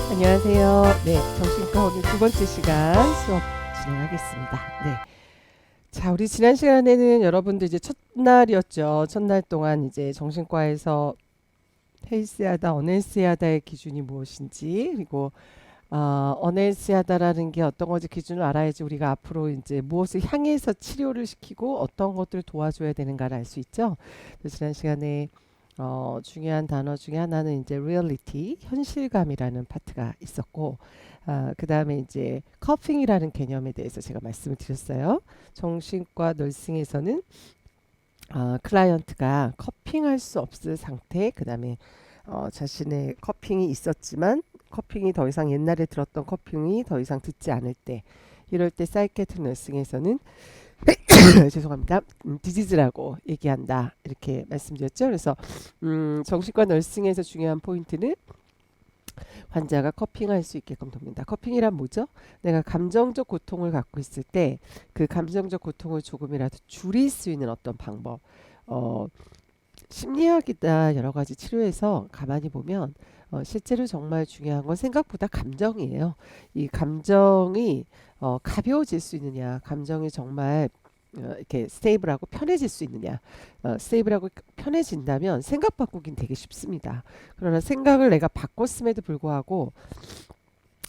안녕하세요. 네, 정신과 오늘 두 번째 시간 수업 진행하겠습니다. 네. 자, 우리 지난 시간에는 여러분들 이제 첫날이었죠. 첫날 동안 이제 정신과에서 헬스하다, 어nel스하다의 기준이 무엇인지, 그리고 어nel스하다라는 게 어떤 건지 기준을 알아야지 우리가 앞으로 이제 무엇을 향해서 치료를 시키고 어떤 것들을 도와줘야 되는가를 알 수 있죠. 그래서 지난 시간에 중요한 단어 중에 하나는 이제 reality, 현실감이라는 파트가 있었고, 그 다음에 이제 커핑이라는 개념에 대해서 제가 말씀을 드렸어요. 정신과 널싱에서는 클라이언트가 커핑할 수 없을 상태, 그 다음에 자신의 커핑이 있었지만 커핑이 더 이상 옛날에 들었던 커핑이 더 이상 듣지 않을 때, 이럴 때 사이키아트릭 널싱에서는 죄송합니다. 디지즈라고 얘기한다. 이렇게 말씀드렸죠. 그래서 정신과 널싱에서 중요한 포인트는 환자가 커핑할 수 있게끔 돕는다. 커핑이란 뭐죠? 내가 감정적 고통을 갖고 있을 때 그 감정적 고통을 조금이라도 줄일 수 있는 어떤 방법. 심리학이나 여러 가지 치료에서 가만히 보면 실제로 정말 중요한 건 생각보다 감정이에요. 이 감정이 가벼워질 수 있느냐, 감정이 정말 이렇게 스테이블하고 편해질 수 있느냐. 스테이블하고 편해진다면 생각 바꾸긴 되게 쉽습니다. 그러나 생각을 내가 바꿨음에도 불구하고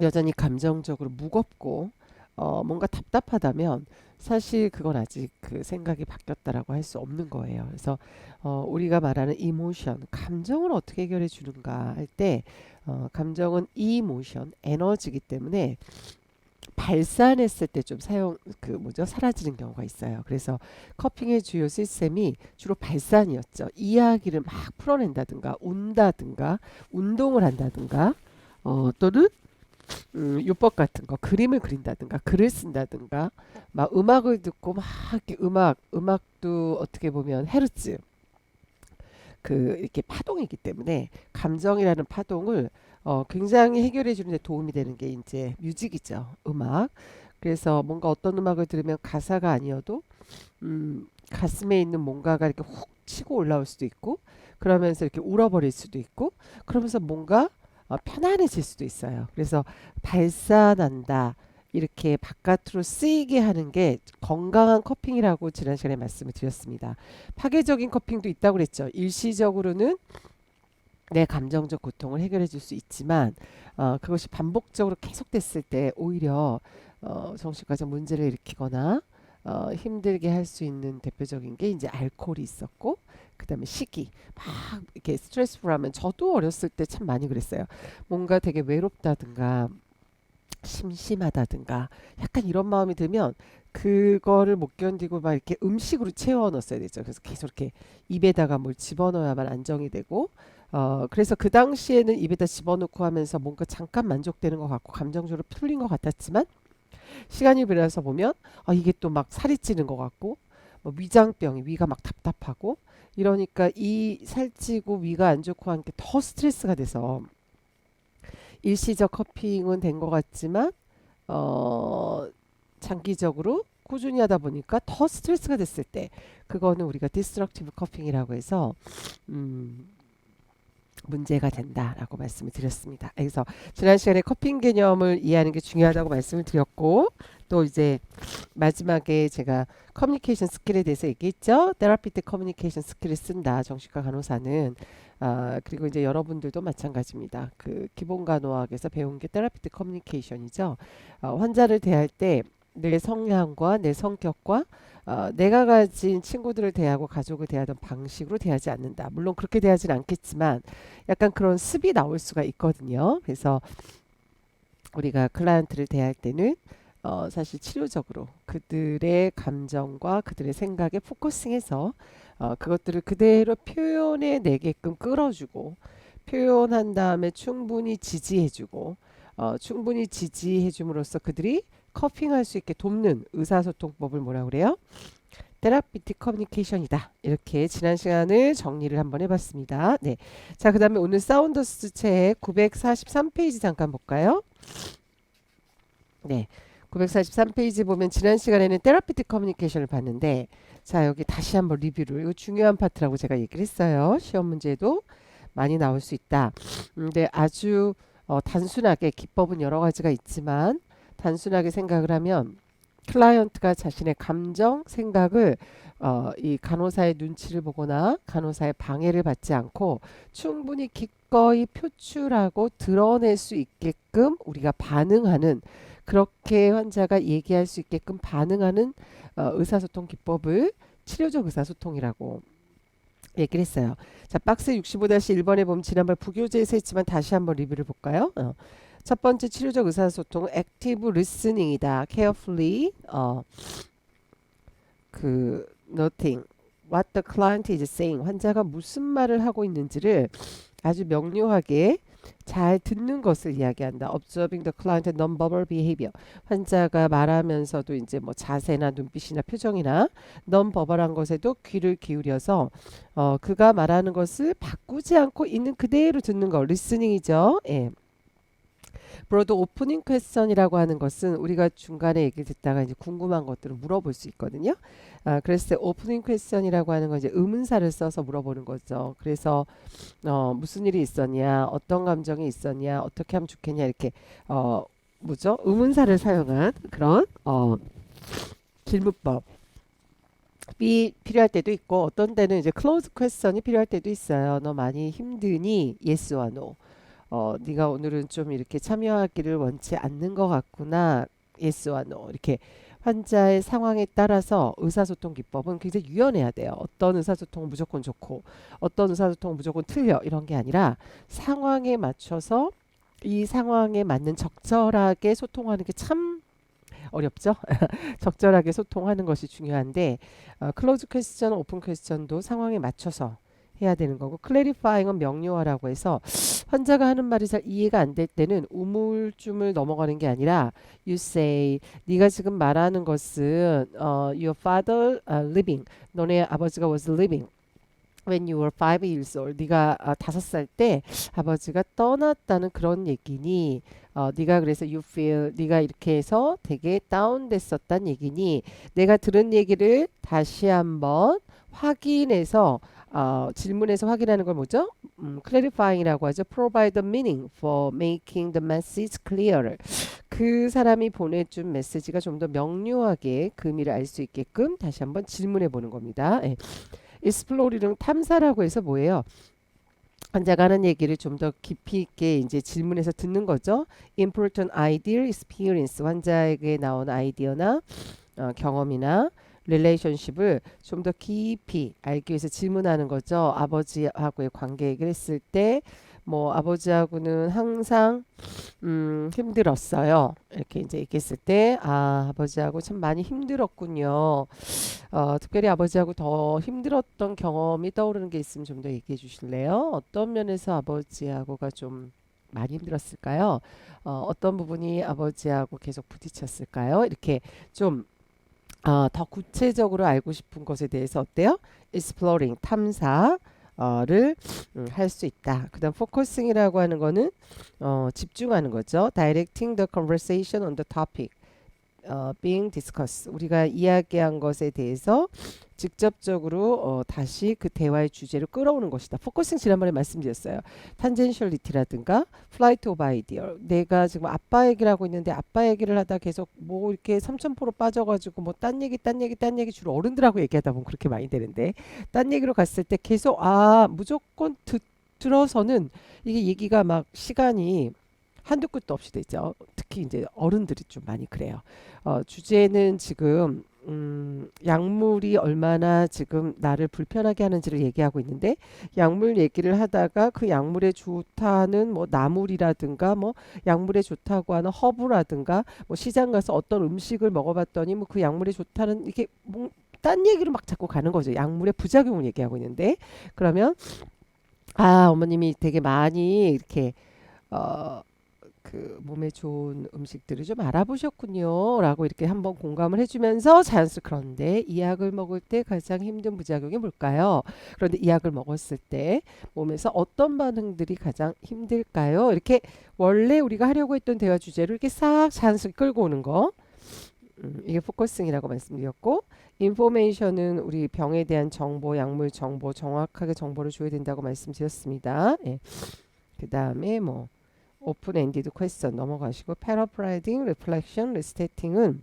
여전히 감정적으로 무겁고 뭔가 답답하다면 사실 그건 아직 그 생각이 바뀌었다라고 할 수 없는 거예요. 그래서 우리가 말하는 이모션, 감정을 어떻게 해결해 주는가 할 때 감정은 이모션, 에너지이기 때문에 발산했을 때 좀 사라지는 경우가 있어요. 그래서 커핑의 주요 시스템이 주로 발산이었죠. 이야기를 막 풀어낸다든가, 운다든가, 운동을 한다든가, 또는 요법 같은 거, 그림을 그린다든가, 글을 쓴다든가, 막 음악을 듣고 막 이렇게 음악도 어떻게 보면 헤르츠, 이렇게 파동이기 때문에 감정이라는 파동을 굉장히 해결해 주는 데 도움이 되는 게 이제 뮤직이죠. 음악. 그래서 뭔가 어떤 음악을 들으면 가사가 아니어도 가슴에 있는 뭔가가 이렇게 훅 치고 올라올 수도 있고, 그러면서 이렇게 울어버릴 수도 있고, 그러면서 뭔가 편안해질 수도 있어요. 그래서 발산한다. 이렇게 바깥으로 쓰이게 하는 게 건강한 커핑이라고 지난 시간에 말씀을 드렸습니다. 파괴적인 커핑도 있다고 그랬죠. 일시적으로는 내 감정적 고통을 해결해 줄 수 있지만 그것이 반복적으로 계속됐을 때 오히려 정신과적 문제를 일으키거나 힘들게 할 수 있는 대표적인 게 이제 알코올이 있었고, 그다음에 시기, 막 이렇게 스트레스풀하면 저도 어렸을 때 참 많이 그랬어요. 뭔가 되게 외롭다든가 심심하다든가 약간 이런 마음이 들면 그거를 못 견디고 막 이렇게 음식으로 채워 넣었어야 되죠. 그래서 계속 이렇게 입에다가 뭘 집어넣어야만 안정이 되고, 그래서 그 당시에는 입에다 집어넣고 하면서 뭔가 잠깐 만족되는 것 같고 감정적으로 풀린 것 같았지만, 시간이 지나서 보면 이게 또 막 살이 찌는 것 같고, 뭐 위장병이, 위가 막 답답하고, 이러니까 이 살찌고 위가 안 좋고 하는 게 더 스트레스가 돼서 일시적 커핑은 된 것 같지만 어, 장기적으로 꾸준히 하다 보니까 더 스트레스가 됐을 때 그거는 우리가 디스트럭티브 커핑이라고 해서 음, 문제가 된다라고 말씀을 드렸습니다. 그래서 지난 시간에 커핑 개념을 이해하는 게 중요하다고 말씀을 드렸고, 또 이제 마지막에 제가 커뮤니케이션 스킬에 대해서 얘기했죠. 테라피틱 커뮤니케이션 스킬을 쓴다. 정신과 간호사는. 그리고 이제 여러분들도 마찬가지입니다. 그 기본 간호학에서 배운 게 테라피틱 커뮤니케이션이죠. 환자를 대할 때 내 성향과 내 성격과 내가 가진 친구들을 대하고 가족을 대하던 방식으로 대하지 않는다. 물론 그렇게 대하지는 않겠지만 약간 그런 습이 나올 수가 있거든요. 그래서 우리가 클라이언트를 대할 때는 사실 치료적으로 그들의 감정과 그들의 생각에 포커싱해서 그것들을 그대로 표현해 내게끔 끌어주고, 표현한 다음에 충분히 지지해주고, 충분히 지지해줌으로써 그들이 커핑할 수 있게 돕는 의사소통법을 뭐라 그래요? 테라피틱 커뮤니케이션이다. 이렇게 지난 시간을 정리를 한번 해봤습니다. 네. 자, 그 다음에 오늘 사운더스 책 943페이지 잠깐 볼까요? 네. 943페이지 보면 지난 시간에는 테라피틱 커뮤니케이션을 봤는데, 자, 여기 다시 한번 리뷰를, 이거 중요한 파트라고 제가 얘기를 했어요. 시험 문제도 많이 나올 수 있다. 근데 아주 단순하게 기법은 여러 가지가 있지만 단순하게 생각을 하면 클라이언트가 자신의 감정, 생각을 이 간호사의 눈치를 보거나 간호사의 방해를 받지 않고 충분히 기꺼이 표출하고 드러낼 수 있게끔 우리가 반응하는 그렇게 환자가 얘기할 수 있게끔 반응하는 의사소통 기법을 치료적 의사소통이라고 얘기를 했어요. 자, 박스 65-1번에 보면 지난번 부교재에서 했지만 다시 한번 리뷰를 볼까요? 첫 번째 치료적 의사소통은 액티브 리스닝이다. carefully noting what the client is saying. 환자가 무슨 말을 하고 있는지를 아주 명료하게 잘 듣는 것을 이야기한다. observing the client's non-verbal behavior. 환자가 말하면서도 이제 뭐 자세나 눈빛이나 표정이나 non-verbal한 것에도 귀를 기울여서 그가 말하는 것을 바꾸지 않고 있는 그대로 듣는 거. 리스닝이죠. 예. 브로드 오프닝 퀘스천이라고 하는 것은 우리가 중간에 얘기 듣다가 이제 궁금한 것들을 물어볼 수 있거든요. 그래서 오프닝 퀘스천이라고 하는 건 이제 의문사를 써서 물어보는 거죠. 그래서 무슨 일이 있었냐, 어떤 감정이 있었냐, 어떻게 하면 좋겠냐 이렇게 뭐죠? 의문사를 사용한 그런 질문법. 이 필요할 때도 있고 어떤 때는 이제 클로즈 퀘스천이 필요할 때도 있어요. 너 많이 힘드니? Yes와 No. 네가 오늘은 좀 이렇게 참여하기를 원치 않는 것 같구나. Yes와 No. 이렇게 환자의 상황에 따라서 의사소통 기법은 굉장히 유연해야 돼요. 어떤 의사소통은 무조건 좋고 어떤 의사소통은 무조건 틀려 이런 게 아니라 상황에 맞춰서 이 상황에 맞는 적절하게 소통하는 게 참 어렵죠. 적절하게 소통하는 것이 중요한데 클로즈 퀘스천, 오픈 퀘스천도 상황에 맞춰서 해야 되는 거고 클래리파잉은 명료하라고 해서 환자가 하는 말이 잘 이해가 안 될 때는 우물쭈물 넘어가는 게 아니라 you say 네가 지금 말하는 것은 your father living 너네 아버지가 was living when you were 5 years old 네가 5살 때 아버지가 떠났다는 그런 얘기니 네가 그래서 you feel 네가 이렇게 해서 되게 다운됐었단 얘기니 내가 들은 얘기를 다시 한번 확인해서 질문에서 확인하는 걸 뭐죠? clarifying이라고 하죠. provide the meaning for making the message clearer. 그 사람이 보내준 메시지가 좀 더 명료하게 그 의미를 알 수 있게끔 다시 한번 질문해 보는 겁니다. 예. explore는 탐사라고 해서 뭐예요? 환자가 하는 얘기를 좀 더 깊이 있게 이제 질문해서 듣는 거죠. important idea, experience. 환자에게 나온 아이디어나 경험이나 릴레이션십을 좀 더 깊이 알기 위해서 질문하는 거죠. 아버지하고의 관계 얘기를 했을 때 뭐 아버지하고는 항상 힘들었어요. 이렇게 이제 얘기했을 때 아버지하고 참 많이 힘들었군요. 특별히 아버지하고 더 힘들었던 경험이 떠오르는 게 있으면 좀 더 얘기해 주실래요? 어떤 면에서 아버지하고가 좀 많이 힘들었을까요? 어떤 부분이 아버지하고 계속 부딪혔을까요? 이렇게 좀 더 구체적으로 알고 싶은 것에 대해서 어때요? exploring, 탐사를 할 수 있다. 그 다음 focusing이라고 하는 거는 집중하는 거죠. directing the conversation on the topic being discussed. 우리가 이야기한 것에 대해서 직접적으로 다시 그 대화의 주제를 끌어오는 것이다. 포커싱 지난번에 말씀드렸어요. 탄젠셜리티라든가 플라이트 오브 아이디어. 내가 지금 아빠 얘기를 하고 있는데 아빠 얘기를 하다 계속 뭐 이렇게 삼천포로 빠져가지고 뭐 딴 얘기 주로 어른들하고 얘기하다 보면 그렇게 많이 되는데 딴 얘기로 갔을 때 계속 무조건 들어서는 이게 얘기가 막 시간이 한두 끝도 없이 되죠. 특히 이제 어른들이 좀 많이 그래요. 주제는 지금 약물이 얼마나 지금 나를 불편하게 하는지를 얘기하고 있는데 약물 얘기를 하다가 그 약물에 좋다는 뭐 나물이라든가 뭐 약물에 좋다고 하는 허브라든가 뭐 시장 가서 어떤 음식을 먹어봤더니 뭐 그 약물에 좋다는 이게 뭐 딴 얘기로 막 자꾸 가는 거죠. 약물의 부작용을 얘기하고 있는데 그러면 어머님이 되게 많이 이렇게 어, 그 몸에 좋은 음식들을 좀 알아보셨군요. 라고 이렇게 한번 공감을 해주면서 자연스럽게 그런데 이 약을 먹을 때 가장 힘든 부작용이 뭘까요? 그런데 이 약을 먹었을 때 몸에서 어떤 반응들이 가장 힘들까요? 이렇게 원래 우리가 하려고 했던 대화 주제를 이렇게 싹 자연스럽게 끌고 오는 거. 이게 포커싱이라고 말씀드렸고 인포메이션은 우리 병에 대한 정보, 약물 정보, 정확하게 정보를 줘야 된다고 말씀드렸습니다. 예. 그 다음에 뭐 오픈 엔디드 퀘스천 넘어가시고 패러프라이딩, 리플렉션, 리스테이팅은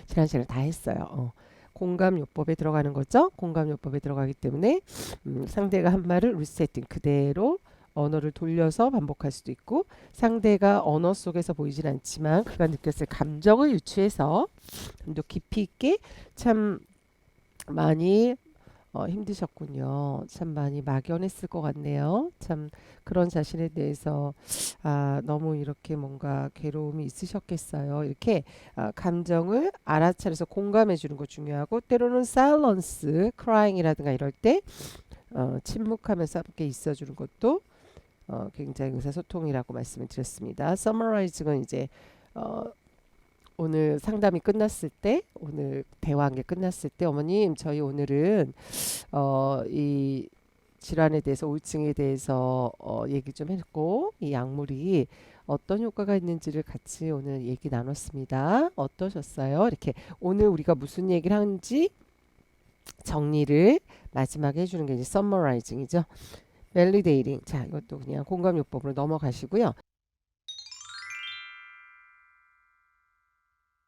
지난 시간에 다 했어요. 공감 요법에 들어가는 거죠. 공감 요법에 들어가기 때문에 상대가 한 말을 리세팅 그대로 언어를 돌려서 반복할 수도 있고 상대가 언어 속에서 보이진 않지만 그가 느꼈을 감정을 유추해서 좀 더 깊이 있게 참 많이 힘드셨군요. 참 많이 막연했을 것 같네요. 참 그런 자신에 대해서 너무 이렇게 뭔가 괴로움이 있으셨겠어요. 이렇게 감정을 알아차려서 공감해 주는 거 중요하고 때로는 silence, crying이라든가 이럴 때 침묵하면서 함께 있어 주는 것도 굉장히 의사소통이라고 말씀을 드렸습니다. summarizing은 이제 어, 오늘 상담이 끝났을 때, 오늘 대화한 게 끝났을 때, 어머님, 저희 오늘은 이 질환에 대해서, 우울증에 대해서 얘기 좀 했고, 이 약물이 어떤 효과가 있는지를 같이 오늘 얘기 나눴습니다. 어떠셨어요? 이렇게 오늘 우리가 무슨 얘기를 하는지 정리를 마지막에 해주는 게 이제 summarizing이죠. validating. 자, 이것도 그냥 공감요법으로 넘어가시고요.